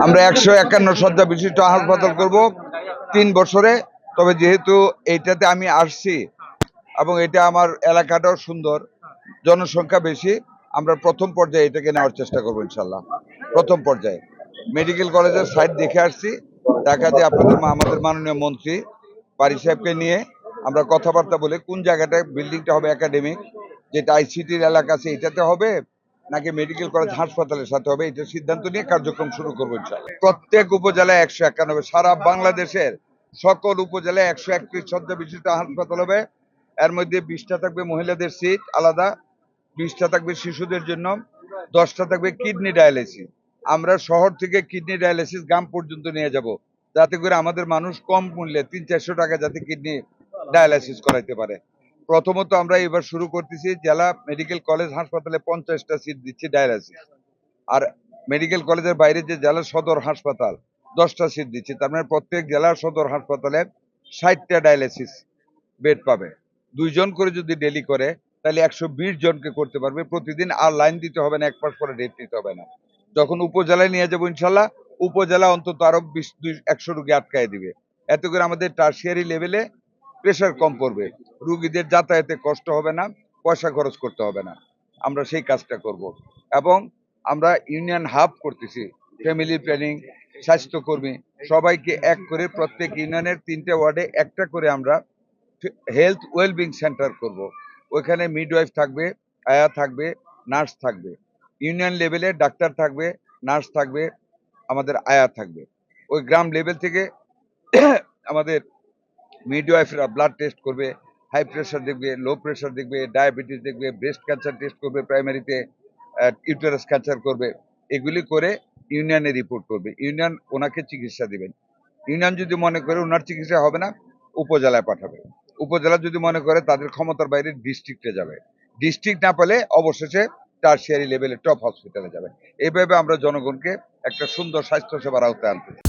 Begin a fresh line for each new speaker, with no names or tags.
আমরা 151 শয্যা বিশিষ্ট হাসপাতাল করব 3 বছরে। তবে যেহেতু এইটাতে আমি আসছি এবং এটা আমার এলাকাটাও সুন্দর, জনসংখ্যা বেশি, আমরা প্রথম পর্যায়ে এটাকে নেওয়ার চেষ্টা করবো ইনশাল্লাহ। প্রথম পর্যায়ে মেডিকেল কলেজের সাইট দেখে আসছি, দেখা যায় আমাদের মাননীয় মন্ত্রী পারি সাহেবকে নিয়ে আমরা কথাবার্তা বলে কোন জায়গাটায় বিল্ডিংটা হবে একাডেমিক, যেটা আইসিটির এলাকা আছে এটাতে হবে নাকি মেডিকেল কলেজ হাসপাতালের সাথে হবে, এটা সিদ্ধান্ত নিয়ে কার্যক্রম শুরু করবো ইনশাল্লাহ। প্রত্যেক উপজেলায় 191, সারা বাংলাদেশের সকল উপজেলায় 131 শয্যা বিশিষ্ট হাসপাতাল হবে। এর মধ্যে 20টা থাকবে মহিলাদের সিট আলাদা, 20টা থাকবে শিশুদের জন্য, 10টা থাকবে কিডনি ডায়ালিসিস। আমরা শহর থেকে কিডনি ডায়ালিসিস গ্রাম পর্যন্ত নিয়ে যাব, যাতে করে আমাদের মানুষ কম মূল্যে 300-400 টাকা যাতে কিডনি ডায়ালিসিস করাইতে পারে। প্রথমত আমরা এবার শুরু করতেছি জেলা মেডিকেল কলেজ হাসপাতালে 50টা সিট দিচ্ছি ডায়ালিসিস, আর মেডিকেল কলেজের বাইরে যে জেলা সদর হাসপাতাল 10টা সিট দিচ্ছি। তার মানে প্রত্যেক জেলা সদর হাসপাতালে 60টা ডায়ালিসিস বেড পাবে। 2 জন করে যদি ডেলি করে তাহলে 120 জনকে করতে পারবে প্রতিদিন, আর লাইন দিতে হবে না, 1 মাস পরে ডেট নিতে হবে না। যখন উপজেলায় নিয়ে যাবো ইনশাল্লাহ, উপজেলা অন্তত আরো 100 রুগী আটকায় দিবে। এতে করে আমাদের টার্সিয়ারি লেভেলে প্রেশার কম পড়বে, রুগীদের যাতায়াতে কষ্ট হবে না, পয়সা খরচ করতে হবে না। আমরা সেই কাজটা করব। এবং আমরা ইউনিয়ন হাব করতেছি, ফ্যামিলি প্ল্যানিং, স্বাস্থ্যকর্মী সবাইকে এক করে প্রত্যেক ইউনিয়নের 3টে ওয়ার্ডে একটা করে আমরা হেলথ ওয়েলবিং সেন্টার করব। ওইখানে মিডওয়াইফ থাকবে, আয়া থাকবে, নার্স থাকবে, ইউনিয়ন লেভেলে ডাক্তার থাকবে, নার্স থাকবে, আমাদের আয়া থাকবে। ওই গ্রাম লেভেল থেকে আমাদের মিডওয়াইফরা ব্লাড টেস্ট করবে, হাই প্রেশার দেখবে, লো প্রেশার দেখবে, ডায়াবেটিস দেখবে, ব্রেস্ট ক্যান্সার টেস্ট করবে, প্রাইমারিতে ইউটেরাস ক্যান্সার করবে। এগুলি করে ইউনিয়নে রিপোর্ট করবে, ইউনিয়ন ওনাকে চিকিৎসা দিবেন। ইউনিয়ন যদি মনে করে ওনার চিকিৎসা হবে না, উপজেলায় পাঠাবে। উপজেলা যদি মনে করে তাদের ক্ষমতার বাইরে ডিস্ট্রিক্টে যাবে, ডিস্ট্রিক্ট না পেলে অবশেষে টারশিয়ারি লেভেলে টপ হসপিটালে যাবে। এইভাবে আমরা জনগণকে একটা সুন্দর স্বাস্থ্য সেবার আওতায় আনতে চাই।